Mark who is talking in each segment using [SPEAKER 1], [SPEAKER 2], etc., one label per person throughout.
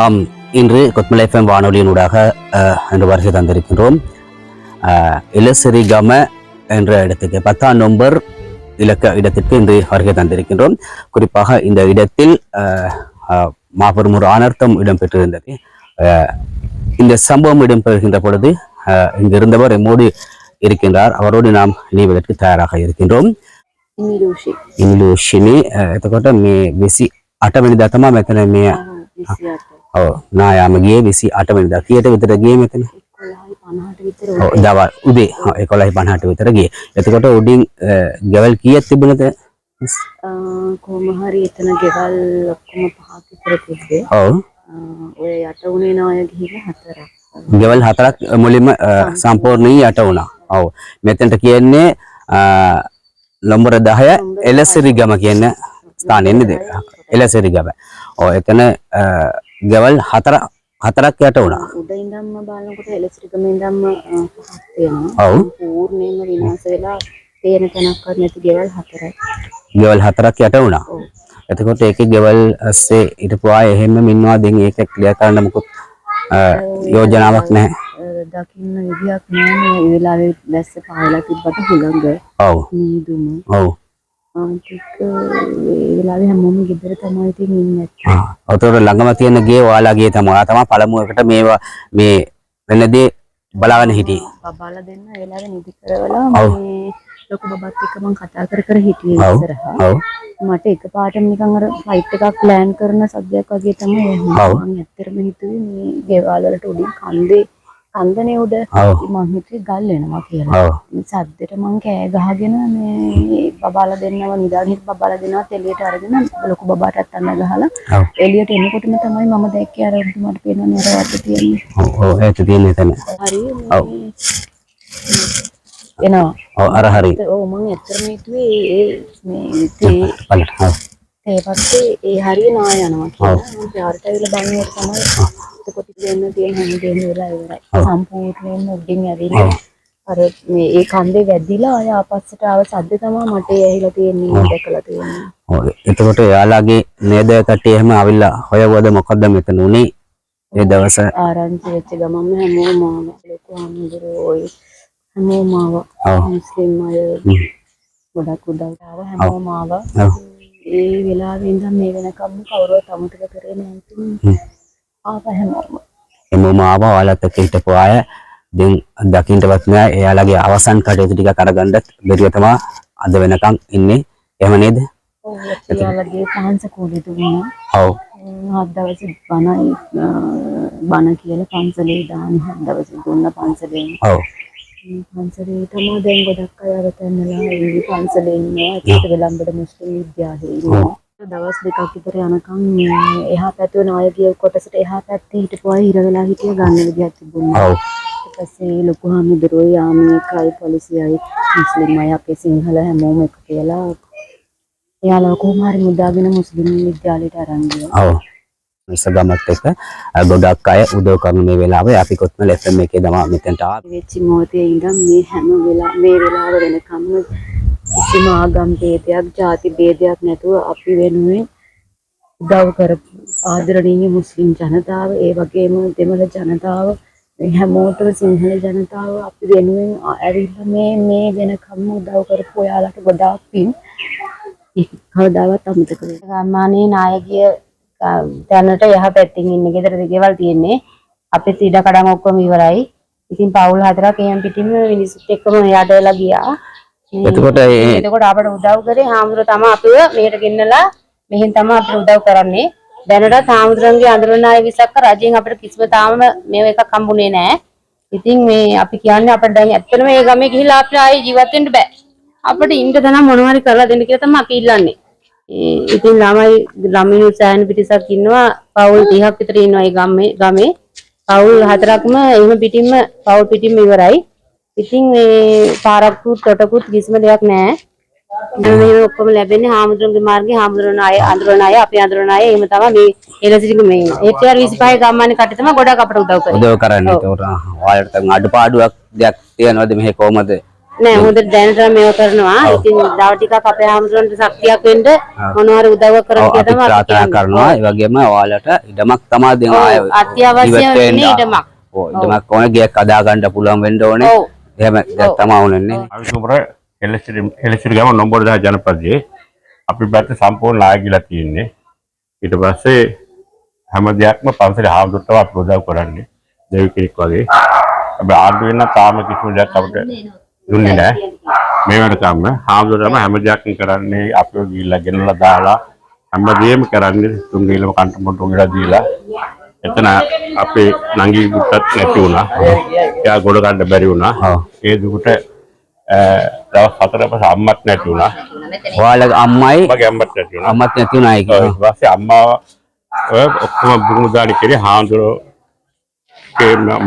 [SPEAKER 1] ஆம், இன்று கொத்மலை FM வானொலியினூடாக இன்று வருகை தந்திருக்கின்றோம். இலசிறிகம என்ற இடத்துக்கு 10ஆம் நம்பர் இலக்க இடத்திற்கு இன்று வருகை தந்திருக்கின்றோம். குறிப்பாக இந்த இடத்தில் மாபெரும் ஒரு அனர்த்தம் இடம்பெற்றிருந்தது. இந்த சம்பவம் இடம்பெறுகின்ற பொழுது இங்கிருந்தவர் எம்மோடு இருக்கின்றார். அவரோடு நாம் இணைவதற்கு தயாராக இருக்கின்றோம். ඉනිලූෂිනි එතකොට මේ 28 වෙනිදා තමයි මෙතන මේ ඔව් නායාම ගියේ 28 වෙනිදා කීයට විතර ගියේ මෙතන 11:50ට විතර ඔව් දවල් උදේ 11:50ට විතර ගියේ. එතකොට උඩින් ගෙවල් කීයක් තිබුණද? කොහොම හරි එතන ගෙවල් ඔක්කොම පහක් විතර තිබ්බේ. ඔව් ඔය යට උනේ නාය ගිහින් හතරක්. ගෙවල් හතරක් මුලින්ම සම්පූර්ණයෙන් යට වුණා. ඔව් මෙතනට කියන්නේ ලොම්බර 10 එලසිරිගම කියන ස්ථානයේ නේද? එලසිරිගම. ඔව් එතන ගෙවල් හතරක් යට වුණා. උඩ ඉඳන්ම බලනකොට එලසිරිගම ඉඳන්ම පහක් තියෙනවා. ඔව් පූර්ණයෙන්ම විනාශ වෙලා තේන තැනක්වත් නැති ගෙවල් හතරක්. ගෙවල් හතරක් යට වුණා. ඔව්. එතකොට ඒකේ ගෙවල් ඇස්සේ හිටපු අය එහෙම ඉන්නවා. දැන් ඒක ක්ලියර් කරන්න මොකද යෝජනාවක් නැහැ. දකින්න විදියක් නැහැ. මේ වෙලාවේ දැස්ස පායලා තිබ්බට හුලඟ. ඔව්. නීදුම. ඔව්. ආන්තික ඒ වෙලාවේ හැමෝම ගෙදර තමයි ඉතින් ඉන්නේ. ඔතන ළඟම තියෙන ගේ ඔයාලගේ තමයි පළමු එකට මේවා මේ වෙනදී බලාගෙන හිටියේ. බබාලා දෙන්න ඒ වෙලාවේ නිදි කරවලා මේ ලොකු බබාත් එක්ක මම කතා කර හිටියේ ඉස්සරහා. ඔව්. මට එකපාරටම නිකන් අර ෆයිට් එකක් ප්ලෑන් කරන සද්දයක් වගේ තමයි එන්නේ. මම ඇත්තටම හිතුවේ මේ ගෙවල් වලට උඩින් කන්දනේ උඩ මම හිතුවේ ගල් වෙනවා කියලා. මේ සද්දෙට මං කෑ ගහගෙන මේ බබාලා දෙන්නව නිදාගෙන හිට බබාලා දෙනවා එළියට අරගෙන ලොකු බබාටත් අන්න ගහලා එළියට එනකොටම තමයි මම දැක්කේ අර මට පේනනේ අර වත්තේ තියෙන්නේ. ඔව් ඒක තියෙන්නේ එතන. හරි. ඔව්. එනවා. ඔව් අර හරි. ඔව් මං ඇත්තටම හිතුවේ මේ ඒ පස්සේ ඒ හරිය නා යනවා කියලා. මම යාරට ඇවිල්ලා බලනකොට තමයි එතකොට දෙන්න තියෙන හැම දෙයක්ම වෙලා ඉවරයි. සම්පූර්ණයෙන්ම උඩින් ඇවිල්ලා අර මේ ඒ කන්දේ වැදිලා ආය ආපස්සට ආව සද්ද තමයි මට ඇහිලා තියෙන්නේ දැකලා තියෙන්නේ. ඔව් එතකොට යාළගේ නේද කට්ටිය එහෙම ආවිල්ලා හොයවද මොකද්ද මෙතන උනේ? ඒ දවස් ආරංචි වෙච්ච ගමන්ම හැමෝම ආවා. ලොකු අම්මුදරෝ ඔය හැමෝම ආවා. මුස්ලිම් අය ගොඩක් උදව්ට ආවා හැමෝම ආවා.
[SPEAKER 2] ඒ වෙලාවේ ඉඳන් මේ වෙනකම් කවුරුවත් අමතක කරේ නැහැ ඉතින් ආපහු හැමෝම
[SPEAKER 1] එමුම ආවා ඔයාලත් එක්ක හිටපු අය දැන් දකින්නවත් නෑ එයාලගේ අවසන් කටයුතු ටික කරගන්නත් බැරිව තමයි අද වෙනකම් ඉන්නේ එහෙම නේද?
[SPEAKER 2] ඔව් එයාලගේ පහන්ස කෝලේ දුන්නා.
[SPEAKER 1] ඔව්.
[SPEAKER 2] හත් දවසේ බණ කියලා පන්සලේ දාන හත් දවසේ දුන්න පන්සලේ.
[SPEAKER 1] ඔව්.
[SPEAKER 2] පන්සලේ තමයි දැන් ගොඩක් අය අවතන්නලා ඒ පන්සලේ ඉන්නවා. ඒකට වෙලම්බඩ මුස්ලිම් විද්‍යාලයේ ඉන්නවා. දවස් දෙකක් විතර යනකම් එහා පැත්තේ නාය ගිය කොටසට එහා පැත්තේ හිටපු අය හිර වෙලා හිටිය ගන්න විදියක් තිබුණා. ඔව්. ඊට පස්සේ ලොකු හාමුදුරුවෝ යාමිකයි පොලිසියයි මුස්ලිම් අය අපේ සිංහල හැමෝම එක කියලා එයාලා කොහොම හරි මුදාගෙන මුස්ලිම් විද්‍යාලයට අරන් ගියා. ඔව්. ඉස්සගමත් එක ගොඩක් අය උදව් කරන මේ වෙලාවේ අපි කොත්මල FM එකේ දමා මෙතනට ආවේ. වෙච්ච මොහොතේ ඉඳන් මේ හැම මේ වෙලාව වෙනකම් කිසිම ආගම් ભેදයක්, ಜಾති ભેදයක් නැතුව අපි වෙනුවෙන් උදව් කරපු ආදරණීය මුස්ලිම් ජනතාව, ඒ වගේම දෙමළ ජනතාව, හැමෝටම සිංහල ජනතාව අපි වෙනුවෙන් ඇවිල්ලා මේ වෙනකම් උදව් කරපු ඔයාලට ගොඩාක් පින්. ඒක කවදාවත් අමතක වෙන්නේ නැහැ. ගම්මානේ නායකය දැනට යහ පැත්තකින් ඉන්නේ. ගෙදර ගෙවල් තියෙන්නේ. අපේ ඉඩ කඩම් ඔක්කොම ඉවරයි. ඉතින් පවුල් හතරක් එහෙම් පිටින්ම මිනිස්සුත් එක්කම එයාට වෙලා ගියා. එතකොට අපට උදව් කරේ හාමුදුරුවෝ තමයි අපිව මෙහෙට ගෙන්නලා මෙහෙන් තමයි අපිට උදව් කරන්නේ. දැනටත් හාමුදුරන්ගේ අඳුරන අය විසක්ක රජෙන් අපිට කිසිම තාම මේව එකක් හම්බුනේ නැහැ. ඉතින් මේ අපි කියන්නේ අපිට දැන් ඇත්තටම මේ ගමේ ගිහිලා අපිට ආයේ ජීවත් වෙන්න බෑ. අපිට ඉන්න තැන මොනවාරි කරලා දෙන්න කියලා තමයි අපි ඉල්ලන්නේ. ඉතින් ළමයි සෑහෙන පිටිසක් ඉන්නවා. පවුල් 30ක් විතර ඉන්නවා මේ ගමේ. පවුල් හතරක්ම එහෙම පවුල් පිටින්ම ඉවරයි. ඉතින් මේ පාරක්කුත් තොටකුත් කිසිම දෙයක් නැහැ. මේ ඔක්කොම ලැබෙන්නේ හාමුදුරන්ගේ මාර්ගයේ හාමුදුරන් අය අඳුරන අය අපි අඳුරන අය එහෙම තමයි මේ එලසිටික මේ ATR 25 ගම්මානේ කට්ටිය තමයි ගොඩක් අපට උදව් කරන්නේ. උදව් කරන්නේ. ඒකට ඔයාලට අඩපාඩුවක් දෙයක් තියනවද මෙහෙ කොහමද? නෑ හොඳට දැනට මේව කරනවා. ඉතින් දව ටිකක් අපේ හාමුදුරන්ට ශක්තියක් වෙන්න මොනවාරි උදව්වක් කරන්න කියලා තමයි අපි ප්‍රාර්ථනා කරනවා. ඒ වගේම ඔයාලට ඉඩමක් තමයි දෙන අය අත්‍යවශ්‍ය වෙන්නේ ඉඩමක්. ඔව් ඉඩමක් ඕනේ ගයක් අදා ගන්න පුළුවන් වෙන්න ඕනේ. එහෙම දැන් තමයි ඕනේ.
[SPEAKER 3] අවිසුමර එලසිරි ගම නොම්බර 10 ජනපදයේ අපි පැත්ත සම්පූර්ණ නායකලා තියෙන්නේ. ඊට පස්සේ හැම දෙයක්ම පන්සලේ හාමුදුරුවෝ අපි උදව් කරන්නේ. දෙවි කෙනෙක් වගේ. අපි ආඩු වෙන තාම කිසිම දෙයක් අපිට දුන්නේ නැහැ. මේ වෙනකම්ම හාමුදුරුවෝම හැම දෙයක්ම කරන්නේ අපිව ගිහිල්ලා ගෙනලා දාලා හැමදේම කරන්නේ තුන්ගිලම කන්ට මොට්ටු ගිහලා දීලා එතන අපේ නංගි පුතත් නැති වුණා. එයා ගොඩ ගන්න බැරි වුණා. ඒ දුකට දවස් 4 පස්සේ අම්මත් නැති වුණා. ඔයාලගේ අම්මයි මගේ අම්මත් නැති වුණා. අම්මත් නැති වුණා ඒක. ඊට පස්සේ අම්මා ඔක්කොම බුමුදානි කරේ හාමුදුරුවෝ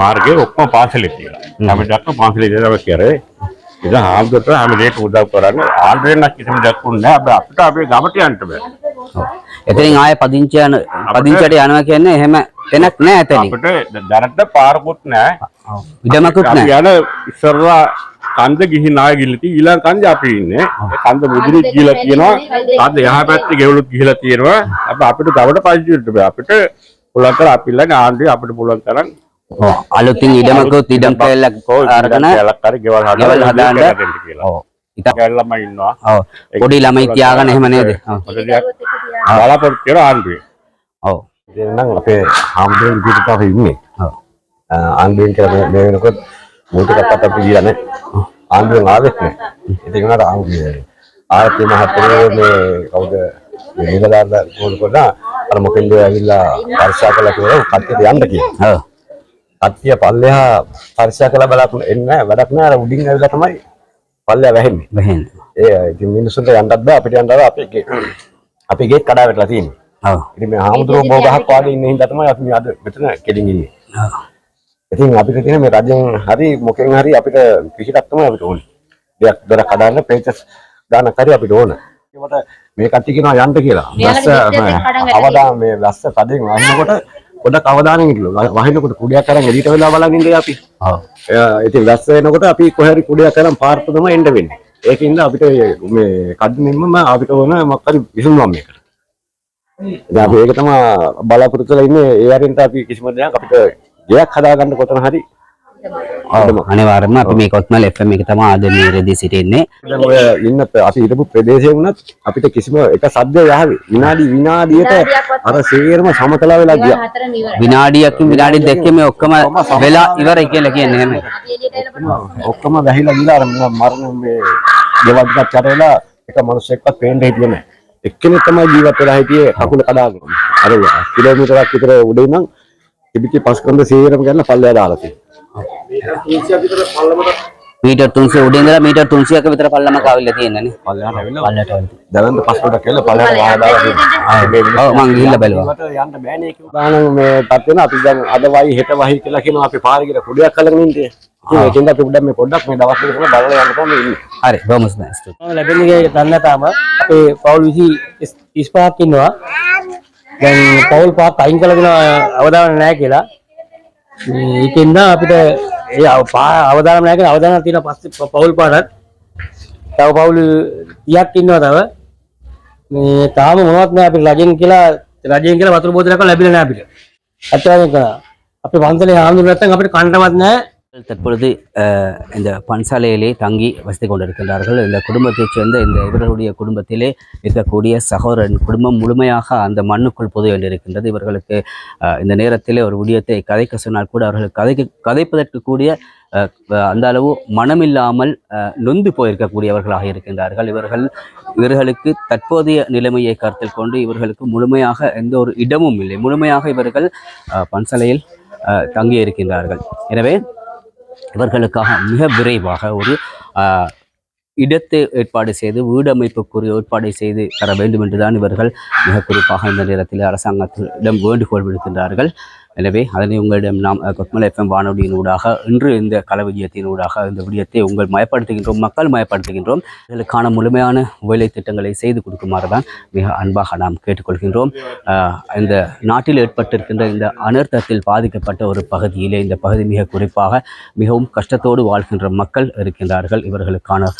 [SPEAKER 3] මාර්ගයේ ඔක්කොම පාසලේ තියලා. හැම දෙයක්ම පාසලේ දාලා කරේ. ඉතින් හාමුදුරුවෝ හැම දෙයක්ම උදව් කරන්නේ. ආන්දරේන කිසිම දෙයක් වුණේ නැහැ. අපිට අපේ ගමට යන්න බෑ.
[SPEAKER 1] එතනින් ආයේ පදිංචියට යනවා කියන්නේ එහෙම තැනක් නැහැ එතනින්.
[SPEAKER 3] අපිට දැනට පාරකුත් නැහැ.
[SPEAKER 1] ඉඩමකුත් නැහැ.
[SPEAKER 3] අපි යන ඉස්සරලා කන්ද ගිහින් ආයෙ ගිහලා තියෙන ඊළඟ කන්ද අපි ඉන්නේ. ඒ කන්ද මුදුනේ ගිහලා තියෙනවා. කන්ද යහ පැත්තේ ගෙවලුත් ගිහලා තියෙනවා. අපිට ගවට පදිංචි වෙන්න බෑ. අපිට පුළුවන් තරම් අපි ළඟ ආණ්ඩුවේ අපිට පුළුවන් තරම්
[SPEAKER 1] අලුතින් ඉඩමකුත් ඉඩම් කැලක් අරගෙන
[SPEAKER 3] කැලක් හරි ගෙවල් හදාන්න කියලා. ඔව්. ඉතින් ළමයි ඉන්නවා.
[SPEAKER 1] ඔව්. පොඩි ළමයි තියාගෙන එහෙම නේද?
[SPEAKER 3] බලාපොරොත්තු වෙන ආණ්ඩුවේ.
[SPEAKER 1] ඔව්.
[SPEAKER 3] ඉතින් නම් අපේ හාමුදුරුවෝ විදිහට තමයි ඉන්නේ. ඔව්. ආණ්ඩුවෙන් කියලා මේ වෙනකොට මොකටවත් අපි ගියා නැහැ. ආණ්ඩුවෙන් ආවෙත් නැහැ. ඉතින් උනාට ආණ්ඩුවේ ආරති මහත්මයා මේ කවුද මේ නිලධාරීන් කොහොමද අර මොකෙන්ද ඇවිල්ලා පරික්ෂා කළා කියලා කට්ටියට යන්න කියලා. ඔව්. කට්ටිය පල්ලෙහා පරික්ෂා කළා බලන්න එන්නේ වැඩක් නෑ. අර උඩින් ඇවිල්ලා තමයි පල්ලෙහා වැහෙන්නේ. ඒ ඉතින් මිනිස්සුන්ට යන්නත් බෑ අපිට යන්න බෑ අපේ ගේට් කඩා වැටලා තියෙන්නේ. ඔව්. ඉතින් මේ හාමුදුරුවෝ බෝගහක් වාගේ ඉන්න හින්දා තමයි අපි අද මෙතන කෙලින් ඉන්නේ. ඔව්. ඉතින් අපිට තියෙන මේ රජෙන් හරි මොකෙන් හරි අපිට කිසිවක් තමයි අපිට ඕනේ. දෙයක් දොර කඩන්න පේචස් දාන කරි අපිට ඕන. ඒකට මේ කට්ටිය කියනවා යන්න කියලා. අවදාන මේ වැස්ස කඩෙන් වහිනකොට පොඩක් අවදානෙන් ඉන්නවා. වහිනකොට කුඩයක් අරන් එළියට වෙලා බලන් ඉන්නේ අපි. ඔව්. ඉතින් වැස්ස වෙනකොට අපි කොහේ හරි කුඩයක් අරන් පාරට තමයි එන්න වෙන්නේ. ඒකින්ද අපිට මේ කඩින්ම අපිට ඕන මොකක් හරි විසඳුමක් මේකට. දැන් අපි ඒක තමයි බලාපොරොත්තු වෙලා ඉන්නේ. ඒ වරින්ට අපි කිසිම දෙයක් අපිට ගයක් හදාගන්න කොතන හරි
[SPEAKER 1] අනිවාර්යයෙන්ම අපි මේ කොත්මල් FM එක තමයි අද මේ රෙදි සිටින්නේ.
[SPEAKER 3] දැන් ඔය ඉන්න අපි ඉඳපු ප්‍රදේශයේ වුණත් අපිට කිසිම එක සද්දයක් යහවි විනාඩියට අර සේරම සමතල වෙලා ගියා.
[SPEAKER 1] විනාඩියකින් විනාඩි දෙකකින් මේ ඔක්කොම වෙලා ඉවරයි කියලා කියන්නේ එහෙම.
[SPEAKER 3] ඔක්කොම වැහිලා ගිලා අර මරණ මේ ගෙවල් ටිකක් යට වෙලා එක මිනිස්සෙක්වත් පේන්න හිටියේ නැහැ. එක්කෙනෙක් තමයි ජීවත් වෙලා හිටියේ කකුල කඩාගෙන. අර කිලෝමීටරයක් විතර උඩ ඉඳන් තිබිච්ච පස්කන්ධ සේරම ගන්න පල්ලෙහා දාලා තියෙනවා.
[SPEAKER 1] මීටර් 300 උඩින් ඉඳලා මීටර් 300ක විතර පල්ලමක ආවිල්ලා තියෙනනේ.
[SPEAKER 3] පල්ලෙහාට ඇවිල්ලා
[SPEAKER 1] පල්ලයට ආවිල්ලා.
[SPEAKER 3] දලන්ත පස්කොඩක් කියලා පල්ලෙහාට වහලා දාලා තියෙනවා.
[SPEAKER 1] ඔව් මං ගිහිල්ලා බැලුවා.
[SPEAKER 3] යන්න බෑනේ කිව්වා. දානම් මේ තත් වෙන අපි දැන් අද වයි හෙට වයි කියලා කියනවා අපි පාරේ ගිහලා කුඩයක් අල්ලගෙන ඉන්නේ. ඉතින් ඒකෙන්ද අපි උඩ මේ පොඩ්ඩක් මේ දවස් දෙක තුන බලලා යන්න තමයි ඉන්නේ.
[SPEAKER 1] හරි බොහොම ස්තුතියි.
[SPEAKER 4] මම ලැබෙන්නේ දන්න තාම අපේ පවුල් 35ක් ඉන්නවා. දැන් පවුල් පහක් අයින් කළගෙන අවදාන නැහැ කියලා. ඒකෙන්ද අපිට ඒ අවදාන නැහැ කියලා අවදාන තියෙන පස්සේ පවුල් පහක් තව පවුල් 30ක් ඉන්නවා තව. මේ තාම මොනවත් නැහැ අපිට රජෙන් කියලා වතුර බෝතලයක් ලැබිලා නැහැ අපිට. අත්‍යවශ්‍ය කරා. අපේ පන්සලේ ආඳුන නැත්නම් අපිට කන්නවත් නැහැ.
[SPEAKER 1] தற்பொழுது இந்த பன்சாலையிலே தங்கி வசித்து கொண்டிருக்கின்றார்கள். இந்த குடும்பத்தைச் சேர்ந்த இவர்களுடைய குடும்பத்திலே இருக்கக்கூடிய சகோதரன் குடும்பம் முழுமையாக அந்த மண்ணுக்குள் புதை வேண்டியிருக்கின்றது. இவர்களுக்கு இந்த நேரத்திலே ஒரு விடயத்தை கதைக்க சொன்னால் கூட அவர்கள் கதைப்பதற்கு கூடிய அந்த அளவு மனமில்லாமல் நொந்து போயிருக்கக்கூடியவர்களாக இருக்கின்றார்கள். இவர்களுக்கு தற்போதைய நிலைமையை கருத்தில் கொண்டு இவர்களுக்கு முழுமையாக எந்த ஒரு இடமும் இல்லை. முழுமையாக இவர்கள் பன்சாலையில் தங்கி இருக்கின்றார்கள். எனவே இவர்களுக்காக மிக விரைவாக ஒரு இடத்தை ஏற்பாடு செய்து வீடு அமைப்புக்குரிய ஏற்பாடு செய்து தர வேண்டும் என்றுதான் இவர்கள் மிக குறிப்பாக இந்த நேரத்தில் அரசாங்கத்திடம் வேண்டுகோள் விடுக்கின்றார்கள். எனவே அதனை உங்களிடம் நாம் கொத்மல் FM வானொலியினூடாக இன்று இந்த களவிஜயத்தினூடாக இந்த விடயத்தை மயப்படுத்துகின்றோம், மக்கள் மயப்படுத்துகின்றோம். இதற்கான முழுமையான வேலை திட்டங்களை செய்து கொடுக்குமாறு தான் மிக அன்பாக நாம் கேட்டுக்கொள்கின்றோம். இந்த நாட்டில் ஏற்பட்டிருக்கின்ற இந்த அனர்த்தத்தில் பாதிக்கப்பட்ட ஒரு பகுதியிலே இந்த பகுதி மிக குறிப்பாக மிகவும் கஷ்டத்தோடு வாழ்கின்ற மக்கள் இருக்கின்றார்கள். இவர்களுக்கான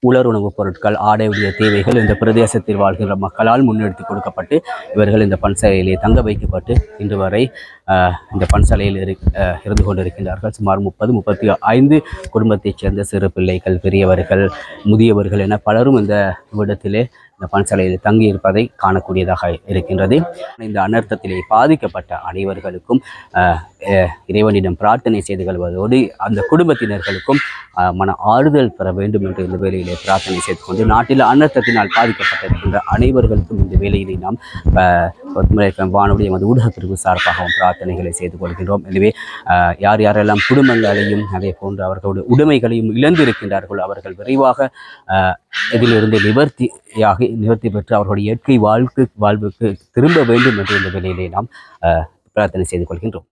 [SPEAKER 1] உலருணவுப் பொருட்கள், ஆடையுடைய தேவைகள் இந்த பிரதேசத்தில் வாழ்கின்ற மக்களால் முன்னெடுத்து கொடுக்கப்பட்டு இவர்கள் இந்த பன்சாலையிலே தங்க வைக்கப்பட்டு இன்று வரை இந்த பன்சாலையில் இருந்து கொண்டிருக்கின்றார்கள். சுமார் 35 குடும்பத்தைச் சேர்ந்த சிறு பிள்ளைகள், பெரியவர்கள், முதியவர்கள் என பலரும் இந்த விடத்திலே இந்த பன்சாலையில் தங்கி இருப்பதை காணக்கூடியதாக இருக்கின்றது. இந்த அனர்த்தத்திலே பாதிக்கப்பட்ட அனைவர்களுக்கும் இறைவனிடம் பிரார்த்தனை செய்து கொள்வதோடு அந்த குடும்பத்தினர்களுக்கும் மன ஆறுதல் பெற வேண்டும் என்று இந்த வேளையிலே பிரார்த்தனை செய்து கொண்டு நாட்டில் அனர்த்தத்தினால் பாதிக்கப்பட்டிருக்கின்ற அனைவர்களுக்கும் இந்த வேளையிலே நாம் வானொலி எமது ஊடகத்திற்கு சார்பாகவும் பிரார்த்தனைகளை செய்து கொள்கின்றோம். எனவே யார் யாரெல்லாம் குடும்பங்களையும் அதே போன்று அவர்களுடைய உடைமைகளையும் இழந்திருக்கின்றார்களோ அவர்கள் விரைவாக இதிலிருந்து நிவர்த்தி பெற்று அவர்களுடைய இயற்கை வாழ்வுக்கு திரும்ப வேண்டும் என்று இந்த வேளையிலே நாம் பிரார்த்தனை செய்து கொள்கின்றோம்.